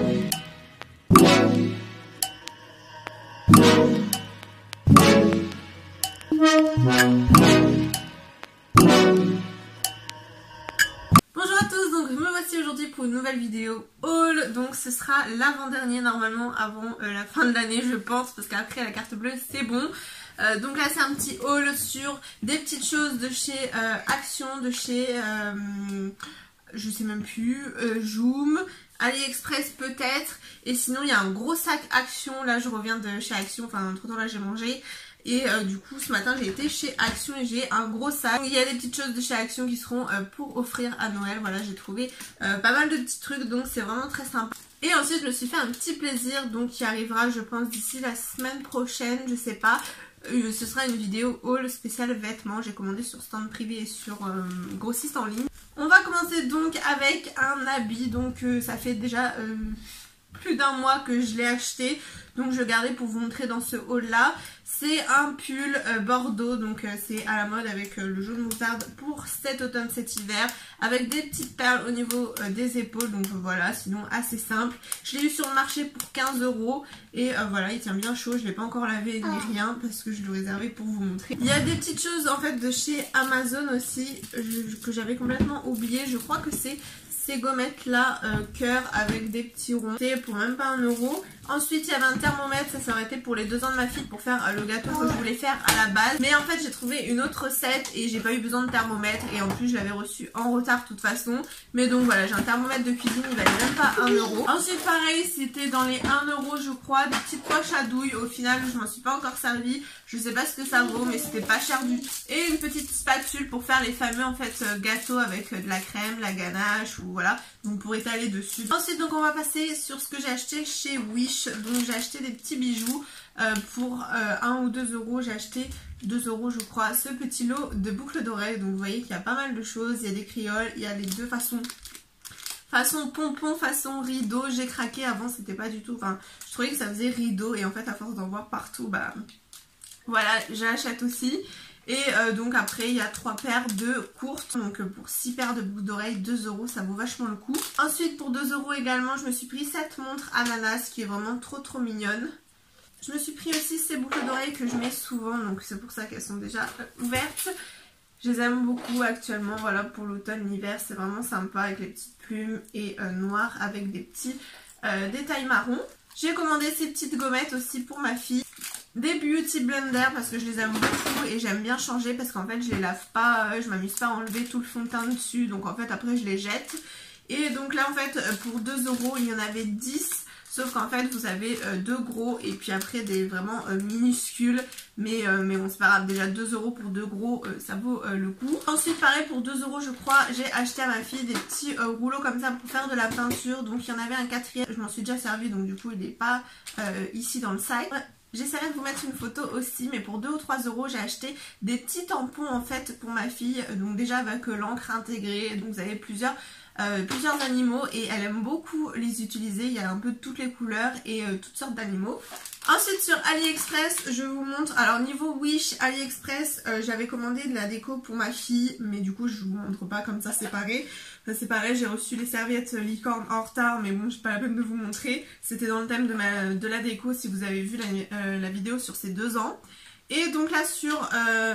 Bonjour à tous, donc me voici aujourd'hui pour une nouvelle vidéo haul. Donc ce sera l'avant-dernier normalement avant la fin de l'année je pense, parce qu'après la carte bleue c'est bon. Donc là c'est un petit haul sur des petites choses de chez Action, de chez je sais même plus, Joom, AliExpress peut-être. Et sinon il y a un gros sac Action, là je reviens de chez Action, enfin entre temps là j'ai mangé. Et du coup ce matin j'ai été chez Action et j'ai un gros sac. Il y a des petites choses de chez Action qui seront pour offrir à Noël. Voilà, j'ai trouvé pas mal de petits trucs, donc c'est vraiment très sympa. Et ensuite je me suis fait un petit plaisir, donc qui arrivera je pense d'ici la semaine prochaine, je sais pas. Ce sera une vidéo haul spéciale vêtements. J'ai commandé sur stand privé et sur grossiste en ligne. On va commencer donc avec un habit. Donc ça fait déjà plus d'un mois que je l'ai acheté. Donc je le gardais pour vous montrer dans ce haul là. C'est un pull bordeaux, donc c'est à la mode avec le jaune moutarde pour cet automne, cet hiver, avec des petites perles au niveau des épaules, donc voilà, sinon assez simple. Je l'ai eu sur le marché pour 15 € et voilà, il tient bien chaud, je ne l'ai pas encore lavé ni rien parce que je l'ai réservé pour vous montrer. Il y a des petites choses en fait de chez Amazon aussi que j'avais complètement oublié, je crois que c'est ces gommettes là, cœur avec des petits ronds, c'est pour même pas 1 €. Ensuite il y avait un thermomètre, ça aurait été pour les 2 ans de ma fille pour faire le gâteau que je voulais faire à la base. Mais en fait j'ai trouvé une autre recette et j'ai pas eu besoin de thermomètre et en plus je l'avais reçu en retard de toute façon. Mais donc voilà, j'ai un thermomètre de cuisine, il valait même pas 1 €. Ensuite pareil, c'était dans les 1 € je crois, des petites poches à douille. Au final je m'en suis pas encore servi, je sais pas ce que ça vaut mais c'était pas cher du tout. Et une petite spatule pour faire les fameux en fait gâteaux avec de la crème, la ganache ou voilà, donc pour étaler dessus. Ensuite donc on va passer sur ce que j'ai acheté chez Wish. Donc j'ai acheté des petits bijoux pour 1 ou 2 €, j'ai acheté 2 € je crois, ce petit lot de boucles d'oreilles. Donc vous voyez qu'il y a pas mal de choses, il y a des crioles, il y a les deux façon pompon, façon rideau. J'ai craqué avant, c'était pas du tout, enfin je trouvais que ça faisait rideau et en fait à force d'en voir partout, bah voilà, j'achète aussi. Et donc après il y a 3 paires de courtes, donc pour 6 paires de boucles d'oreilles, 2 €, ça vaut vachement le coup. Ensuite pour 2 € également je me suis pris cette montre ananas qui est vraiment trop mignonne. Je me suis pris aussi ces boucles d'oreilles que je mets souvent, donc c'est pour ça qu'elles sont déjà ouvertes. Je les aime beaucoup actuellement, voilà, pour l'automne, l'hiver, c'est vraiment sympa avec les petites plumes et noires avec des petits détails marrons. J'ai commandé ces petites gommettes aussi pour ma fille. Des beauty blender parce que je les aime beaucoup et j'aime bien changer parce qu'en fait je les lave pas, je m'amuse pas à enlever tout le fond de teint dessus, donc en fait après je les jette. Et donc là en fait pour 2 € il y en avait 10, sauf qu'en fait vous avez 2 gros et puis après des vraiment minuscules, mais bon c'est pas grave, déjà 2 € pour 2 gros ça vaut le coup. Ensuite pareil pour 2 € je crois j'ai acheté à ma fille des petits rouleaux comme ça pour faire de la peinture, donc il y en avait un 4e, je m'en suis déjà servi donc du coup il n'est pas ici dans le sac. J'essaierai de vous mettre une photo aussi, mais pour 2 ou 3 € j'ai acheté des petits tampons en fait pour ma fille, donc déjà avec l'encre intégrée, donc vous avez plusieurs animaux et elle aime beaucoup les utiliser, il y a un peu de toutes les couleurs et toutes sortes d'animaux. Ensuite sur AliExpress je vous montre, alors niveau Wish, AliExpress j'avais commandé de la déco pour ma fille, mais du coup je vous montre pas comme ça séparé. C'est pareil, j'ai reçu les serviettes licorne en retard, mais bon, j'ai pas la peine de vous montrer. C'était dans le thème de la déco si vous avez vu la vidéo sur ces 2 ans. Et donc là sur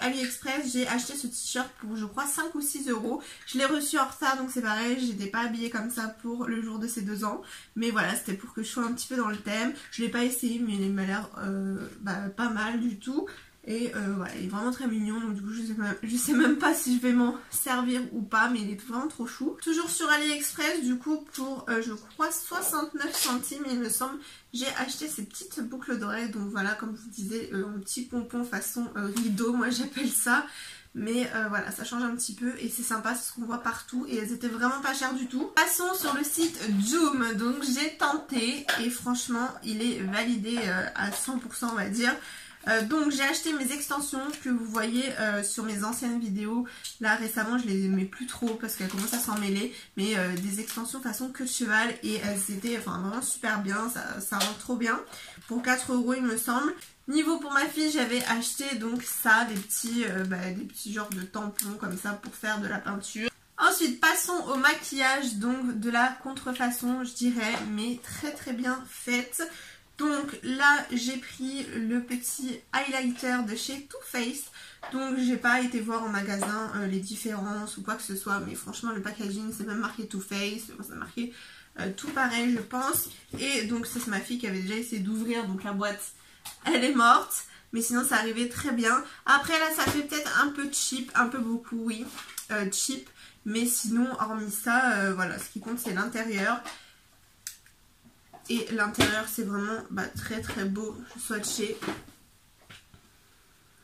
AliExpress, j'ai acheté ce t-shirt pour je crois 5 ou 6 €. Je l'ai reçu en retard, donc c'est pareil, j'étais pas habillée comme ça pour le jour de ces 2 ans. Mais voilà, c'était pour que je sois un petit peu dans le thème. Je l'ai pas essayé, mais il m'a l'air pas mal du tout. Et voilà, il est vraiment très mignon, donc du coup je sais même pas si je vais m'en servir ou pas, mais il est vraiment trop chou. Toujours sur AliExpress, du coup pour je crois 69 centimes il me semble, j'ai acheté ces petites boucles d'oreilles. Donc voilà, comme je vous disais, un petit pompon façon rideau, moi j'appelle ça. Mais voilà, ça change un petit peu et c'est sympa, c'est ce qu'on voit partout et elles étaient vraiment pas chères du tout. Passons sur le site Joom, donc j'ai tenté et franchement il est validé à 100% on va dire. Donc j'ai acheté mes extensions que vous voyez sur mes anciennes vidéos. Là récemment je les mets plus trop parce qu'elles commencent à s'en mêler. Mais des extensions façon queue de cheval et elles étaient vraiment super bien, ça rend trop bien. Pour 4 € il me semble. Niveau pour ma fille j'avais acheté donc ça, des petits genres de tampons comme ça pour faire de la peinture. Ensuite, passons au maquillage, donc de la contrefaçon, je dirais, mais très très bien faite. Donc là, j'ai pris le petit highlighter de chez Too Faced. Donc j'ai pas été voir en magasin les différences ou quoi que ce soit, mais franchement le packaging c'est même marqué Too Faced, c'est marqué tout pareil je pense. Et donc ça c'est ma fille qui avait déjà essayé d'ouvrir, donc la boîte elle est morte. Mais sinon ça arrivait très bien. Après là ça fait peut-être un peu cheap, un peu beaucoup oui, cheap. Mais sinon hormis ça, voilà, ce qui compte c'est l'intérieur. Et l'intérieur c'est vraiment très très beau, swatché.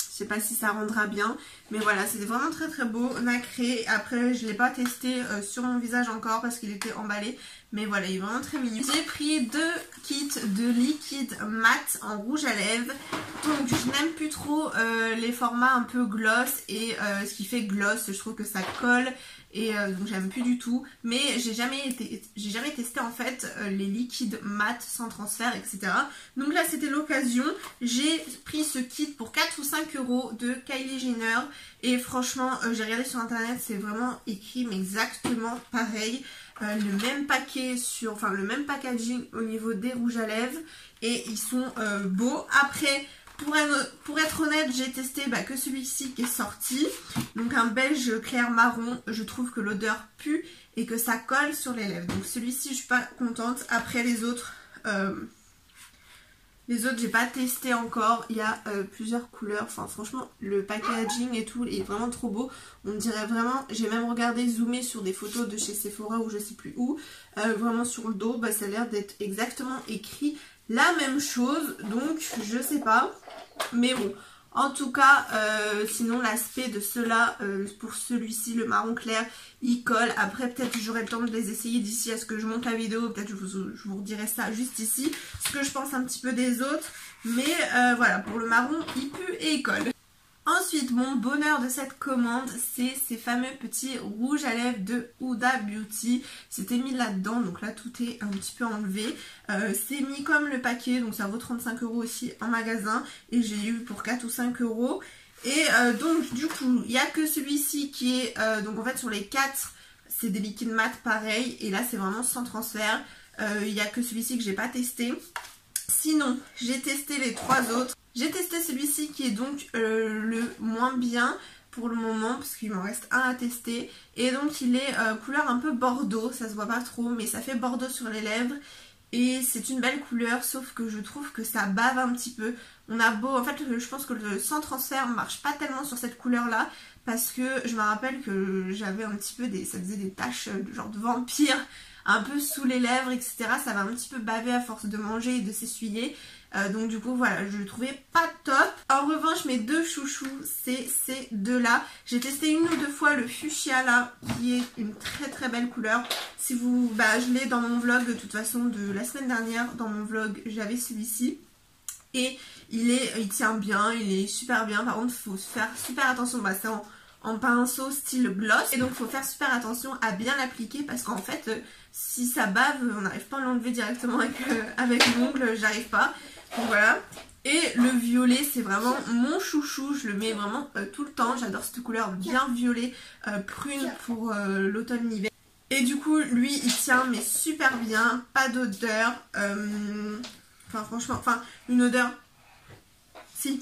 Je sais pas si ça rendra bien, mais voilà, c'était vraiment très très beau, nacré. Après je l'ai pas testé sur mon visage encore parce qu'il était emballé, mais voilà, il est vraiment très mignon. J'ai pris 2 kits de liquide mat en rouge à lèvres. Donc je n'aime plus trop les formats un peu gloss, et ce qui fait gloss je trouve que ça colle, et donc j'aime plus du tout. Mais j'ai jamais testé en fait les liquides mat sans transfert, etc. Donc là c'était l'occasion, j'ai pris ce kit pour 4 ou 5 € de Kylie Jenner. Et franchement j'ai regardé sur internet, c'est vraiment écrit mais exactement pareil. Le même paquet le même packaging au niveau des rouges à lèvres, et ils sont beaux. Après pour être honnête, j'ai testé que celui-ci qui est sorti, donc un beige clair marron. Je trouve que l'odeur pue et que ça colle sur les lèvres, donc celui-ci je suis pas contente. Après les autres j'ai pas testé encore. Il y a plusieurs couleurs, enfin franchement le packaging et tout est vraiment trop beau. On dirait vraiment, j'ai même regardé zoomer sur des photos de chez Sephora ou je sais plus où, vraiment sur le dos ça a l'air d'être exactement écrit la même chose, donc je sais pas, mais bon. En tout cas, sinon l'aspect de ceux-là, pour celui-ci, le marron clair, il colle. Après peut-être j'aurai le temps de les essayer d'ici à ce que je monte la vidéo. Peut-être je vous redirai ça juste ici, ce que je pense un petit peu des autres. Mais voilà, pour le marron, il pue et il colle. Ensuite, mon bonheur de cette commande, c'est ces fameux petits rouges à lèvres de Huda Beauty. C'était mis là-dedans, donc là tout est un petit peu enlevé. C'est mis comme le paquet, donc ça vaut 35 € aussi en magasin. Et j'ai eu pour 4 ou 5 €. Et donc du coup, il n'y a que celui-ci qui est... donc en fait sur les 4, c'est des liquides mat pareil. Et là c'est vraiment sans transfert. Il n'y a que celui-ci que j'ai pas testé. Sinon, j'ai testé les 3 autres. J'ai testé celui-ci qui est donc le moins bien pour le moment, parce qu'il m'en reste un à tester. Et donc il est couleur un peu bordeaux, ça se voit pas trop, mais ça fait bordeaux sur les lèvres. Et c'est une belle couleur, sauf que je trouve que ça bave un petit peu. On a beau, en fait je pense que le sans transfert marche pas tellement sur cette couleur là, parce que je me rappelle que j'avais un petit peu ça faisait des taches genre de vampire, un peu sous les lèvres, etc. Ça va un petit peu baver à force de manger et de s'essuyer. Donc du coup voilà, je le trouvais pas top. En revanche mes 2 chouchous, c'est ces 2-là. J'ai testé 1 ou 2 fois le fuchsia là, qui est une très très belle couleur. Si vous, je l'ai dans mon vlog de toute façon de la semaine dernière. Dans mon vlog j'avais celui-ci. Et il tient bien, il est super bien. Par contre il faut faire super attention, c'est en pinceau style gloss, et donc il faut faire super attention à bien l'appliquer, parce qu'en fait si ça bave on n'arrive pas à l'enlever directement avec l'ongle, j'arrive pas. Donc voilà. Et le violet c'est vraiment mon chouchou, je le mets vraiment tout le temps. J'adore cette couleur bien violet prune pour l'automne-hiver. Et du coup lui il tient mais super bien, pas d'odeur, enfin franchement, une odeur, si,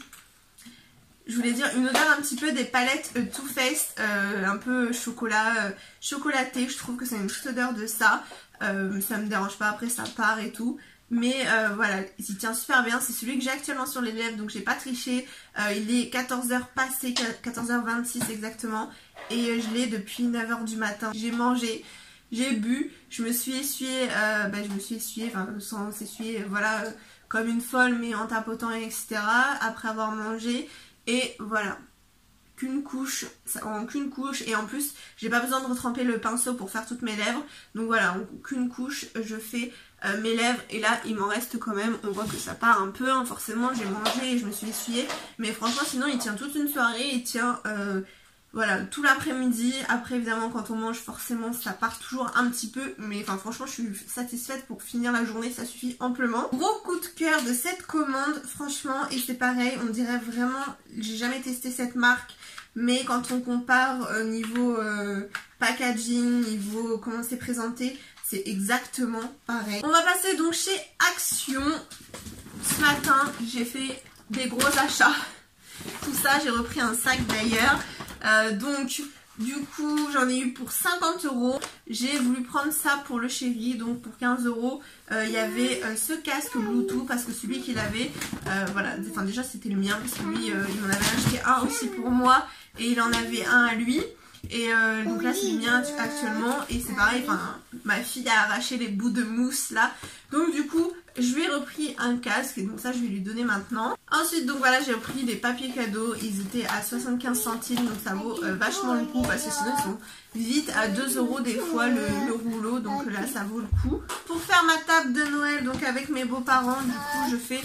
je voulais dire une odeur un petit peu des palettes Too Faced, un peu chocolaté. Je trouve que c'est une petite odeur de ça. Ça me dérange pas, après ça part et tout. Mais voilà, il tient super bien. C'est celui que j'ai actuellement sur les lèvres, donc j'ai pas triché. Il est 14h passé, 14h26 exactement. Et je l'ai depuis 9h du matin. J'ai mangé, j'ai bu, je me suis essuyée, sans s'essuyer, voilà, comme une folle, mais en tapotant, etc. Après avoir mangé. Et voilà, qu'une couche, et en plus j'ai pas besoin de retremper le pinceau pour faire toutes mes lèvres. Donc voilà, qu'une couche, je fais mes lèvres, et là il m'en reste quand même. On voit que ça part un peu, hein, forcément j'ai mangé et je me suis essuyée. Mais franchement sinon il tient toute une soirée, il tient voilà, tout l'après-midi. Après évidemment quand on mange forcément ça part toujours un petit peu, mais franchement je suis satisfaite pour finir la journée, ça suffit amplement. Gros coup de cœur de cette commande franchement, et c'est pareil, on dirait vraiment, j'ai jamais testé cette marque, mais quand on compare niveau packaging, niveau comment c'est présenté, c'est exactement pareil. On va passer donc chez Action. Ce matin j'ai fait des gros achats. Tout ça, j'ai repris un sac d'ailleurs. Donc du coup j'en ai eu pour 50 €. J'ai voulu prendre ça pour le chéri, donc pour 15 €. Il y avait ce casque Bluetooth parce que celui qu'il avait, voilà, enfin déjà c'était le mien parce que lui il m'en avait acheté un aussi pour moi et il en avait un à lui. Et donc là c'est le mien actuellement et c'est pareil, enfin ma fille a arraché les bouts de mousse là. Donc du coup je lui ai repris un casque et donc ça je vais lui donner maintenant. Ensuite donc voilà, j'ai repris des papiers cadeaux, ils étaient à 75 centimes donc ça vaut vachement le coup parce que sinon ils sont vite à 2 € des fois le rouleau, donc là ça vaut le coup. Pour faire ma table de Noël donc avec mes beaux-parents, du coup je fais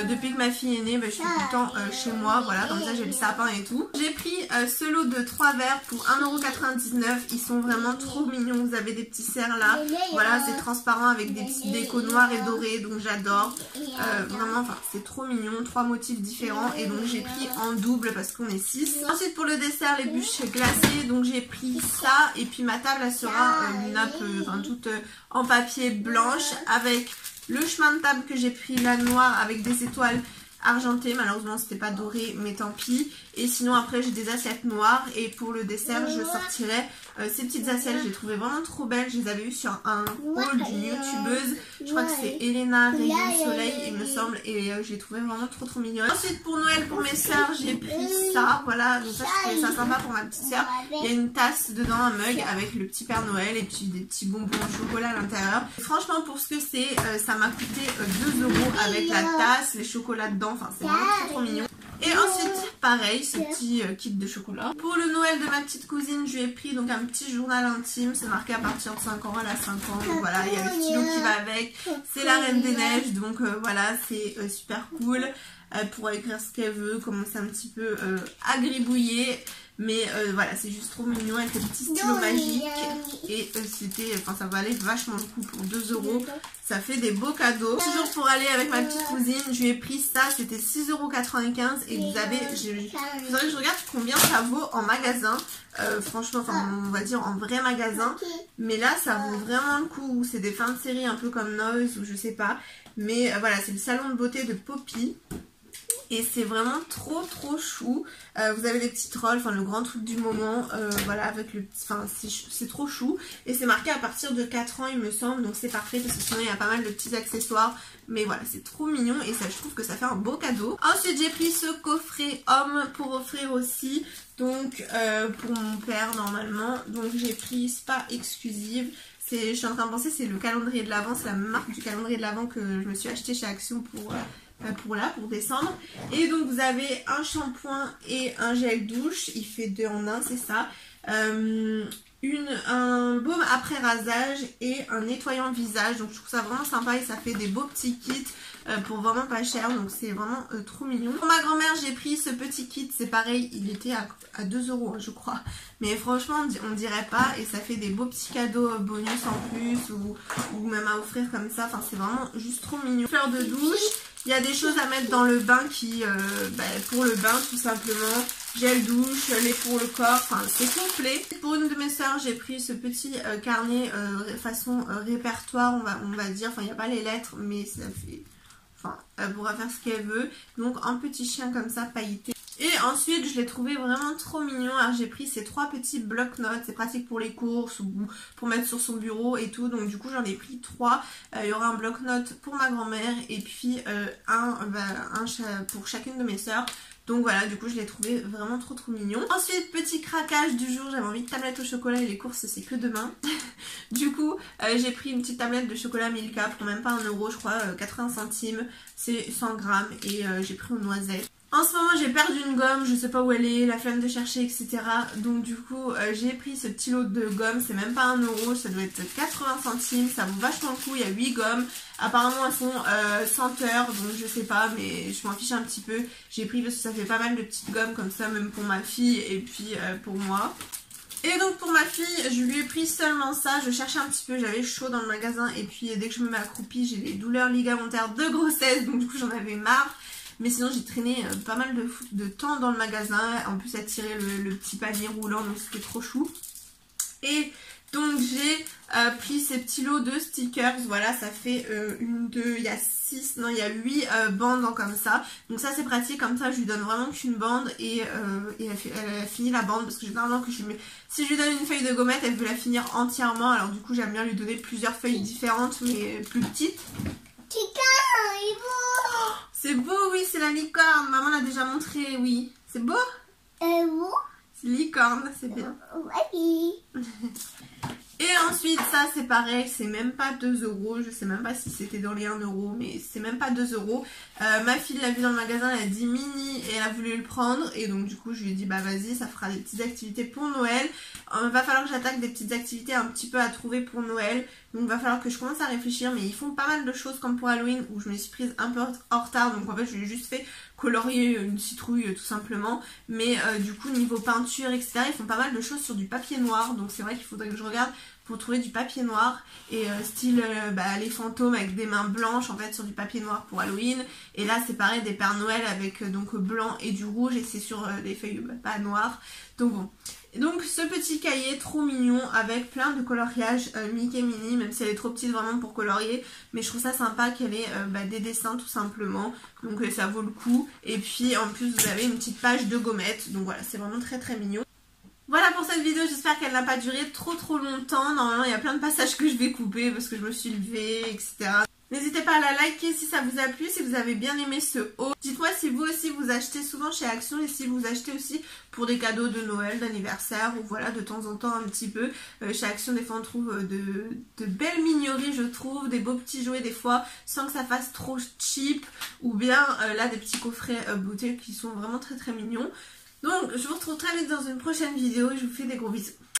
depuis que ma fille est née, je suis tout le temps chez moi, voilà, comme ça j'ai le sapin et tout. J'ai pris ce lot de 3 verres pour 1,99 €, ils sont vraiment trop mignons, vous avez des petits cerfs là, voilà, c'est transparent avec des petits décos noirs et dorés, donc j'adore, vraiment enfin c'est trop mignon, 3 motifs différents et donc j'ai pris en double parce qu'on est 6. Ensuite pour le dessert, les bûches glacées, donc j'ai pris ça et puis ma table elle sera une nappe toute en papier blanche avec le chemin de table que j'ai pris là noir avec des étoiles argentées, malheureusement c'était pas doré mais tant pis. Et sinon après j'ai des assiettes noires et pour le dessert je sortirai ces petites assiettes, je les trouvais vraiment trop belles, je les avais eues sur un haul d'une youtubeuse, je crois que c'est Elena Rayon Soleil il me semble, et je les trouvais vraiment trop mignonnes. Ensuite pour Noël pour mes soeurs j'ai pris ça, voilà, donc ça je trouvais ça sympa pour ma petite soeur, il y a une tasse dedans, un mug avec le petit Père Noël et puis des petits bonbons au chocolat à l'intérieur. Franchement pour ce que c'est, ça m'a coûté 2 € avec la tasse, les chocolats dedans, enfin c'est vraiment trop mignon. Et ensuite, pareil, ce petit kit de chocolat. Pour le Noël de ma petite cousine, je lui ai pris donc un petit journal intime. C'est marqué à partir de 5 ans, elle a 5 ans. Donc voilà, il y a le stylo qui va avec. C'est la Reine des Neiges, donc voilà, c'est super cool. Elle pourra écrire ce qu'elle veut, commencer un petit peu à gribouiller. Mais voilà, c'est juste trop mignon avec le petit stylo magique. Et c'était, enfin ça valait vachement le coup pour 2 €. Ça fait des beaux cadeaux. Toujours pour aller avec ma petite cousine, je lui ai pris ça, c'était 6,95 € et vous avez, il faudrait que je regarde combien ça vaut en magasin. Franchement, enfin on va dire en vrai magasin. Mais là ça vaut vraiment le coup. C'est des fins de série un peu comme Noise ou je sais pas. Mais voilà, c'est le salon de beauté de Poppy. Et c'est vraiment trop chou. Vous avez les petits trolls, enfin le grand truc du moment, voilà, avec le petit, enfin c'est trop chou. Et c'est marqué à partir de 4 ans il me semble, donc c'est parfait parce que sinon il y a pas mal de petits accessoires. Mais voilà, c'est trop mignon et ça je trouve que ça fait un beau cadeau. Ensuite j'ai pris ce coffret homme pour offrir aussi, donc pour mon père normalement. Donc j'ai pris Spa Exclusive. Je suis en train de penser, c'est le calendrier de l'Avent, c'est la marque du calendrier de l'Avent que je me suis acheté chez Action pour décembre. Et donc vous avez un shampoing et un gel douche, il fait 2 en 1, c'est ça. Un baume après rasage et un nettoyant visage, donc je trouve ça vraiment sympa et ça fait des beaux petits kits pour vraiment pas cher, donc c'est vraiment trop mignon. Pour ma grand-mère j'ai pris ce petit kit, c'est pareil, il était à 2 € je crois, mais franchement on dirait pas et ça fait des beaux petits cadeaux bonus en plus ou même à offrir comme ça, enfin c'est vraiment juste trop mignon. Fleur de douche, il y a des choses à mettre dans le bain qui, pour le bain tout simplement, gel douche, lait pour le corps, enfin c'est complet. Pour une de mes soeurs j'ai pris ce petit carnet façon répertoire on va dire, enfin il n'y a pas les lettres mais ça fait, enfin elle pourra faire ce qu'elle veut. Donc un petit chien comme ça pailleté. Et ensuite je l'ai trouvé vraiment trop mignon, alors j'ai pris ces 3 petits bloc-notes, c'est pratique pour les courses ou pour mettre sur son bureau et tout, donc du coup j'en ai pris 3, il y aura un bloc-notes pour ma grand-mère et puis un pour chacune de mes soeurs. Donc voilà, du coup je l'ai trouvé vraiment trop mignon. Ensuite, petit craquage du jour, j'avais envie de tablette au chocolat et les courses c'est que demain. Du coup j'ai pris une petite tablette de chocolat Milka pour même pas 1 € je crois, 80 centimes, c'est 100 grammes et j'ai pris aux noisettes. En ce moment j'ai perdu une gomme, je sais pas où elle est, la flemme de chercher etc. Donc du coup j'ai pris ce petit lot de gomme, c'est même pas 1 €, ça doit être 80 centimes, ça vaut vachement le coup, il y a 8 gommes. Apparemment elles font senteurs, donc je sais pas mais je m'en fiche un petit peu. J'ai pris parce que ça fait pas mal de petites gommes comme ça, même pour ma fille et puis pour moi. Et donc pour ma fille, je lui ai pris seulement ça, je cherchais un petit peu, j'avais chaud dans le magasin et puis dès que je me mets accroupie j'ai des douleurs ligamentaires de grossesse, donc du coup j'en avais marre. Mais sinon j'ai traîné pas mal de temps dans le magasin. En plus elle tirait le petit panier roulant, donc c'était trop chou. Et donc j'ai pris ces petits lots de stickers. Voilà, ça fait une, deux, il y a 6, non il y a 8 bandes comme ça. Donc ça c'est pratique, comme ça je lui donne vraiment qu'une bande et elle a fini la bande. Parce que généralement que si je lui donne une feuille de gommette, elle veut la finir entièrement. Alors du coup j'aime bien lui donner plusieurs feuilles différentes mais plus petites. C'est beau, oui, c'est la licorne. Maman l'a déjà montré, oui. C'est beau? C'est licorne, c'est bien. Oui. Et ensuite, ça c'est pareil, c'est même pas 2 €. Je sais même pas si c'était dans les 1 €, mais c'est même pas 2 €. Ma fille l'a vu dans le magasin, elle a dit mini et elle a voulu le prendre. Et donc du coup, je lui ai dit bah vas-y, ça fera des petites activités pour Noël. Va falloir que j'attaque des petites activités un petit peu à trouver pour Noël. Donc va falloir que je commence à réfléchir. Mais ils font pas mal de choses comme pour Halloween où je me suis prise un peu en retard. Donc en fait, je lui ai juste fait colorier une citrouille tout simplement. Mais du coup, niveau peinture, etc., ils font pas mal de choses sur du papier noir. Donc c'est vrai qu'il faudrait que je regarde pour trouver du papier noir et style les fantômes avec des mains blanches en fait sur du papier noir pour Halloween. Et là c'est pareil, des Pères Noël avec donc blanc et du rouge et c'est sur des feuilles pas noires. Donc bon. Et donc ce petit cahier trop mignon avec plein de coloriages Mickey Minnie, même si elle est trop petite vraiment pour colorier, mais je trouve ça sympa qu'elle ait des dessins tout simplement, donc ça vaut le coup. Et puis en plus vous avez une petite page de gommettes, donc voilà, c'est vraiment très très mignon. Voilà pour cette vidéo, j'espère qu'elle n'a pas duré trop longtemps. Normalement il y a plein de passages que je vais couper parce que je me suis levée, etc. N'hésitez pas à la liker si ça vous a plu, si vous avez bien aimé ce haul. Dites-moi si vous aussi vous achetez souvent chez Action et si vous achetez aussi pour des cadeaux de Noël, d'anniversaire ou voilà de temps en temps un petit peu. Chez Action des fois on trouve de belles mignories je trouve, des beaux petits jouets des fois sans que ça fasse trop cheap. Ou bien là des petits coffrets beauté qui sont vraiment très mignons. Donc je vous retrouve très vite dans une prochaine vidéo et je vous fais des gros bisous.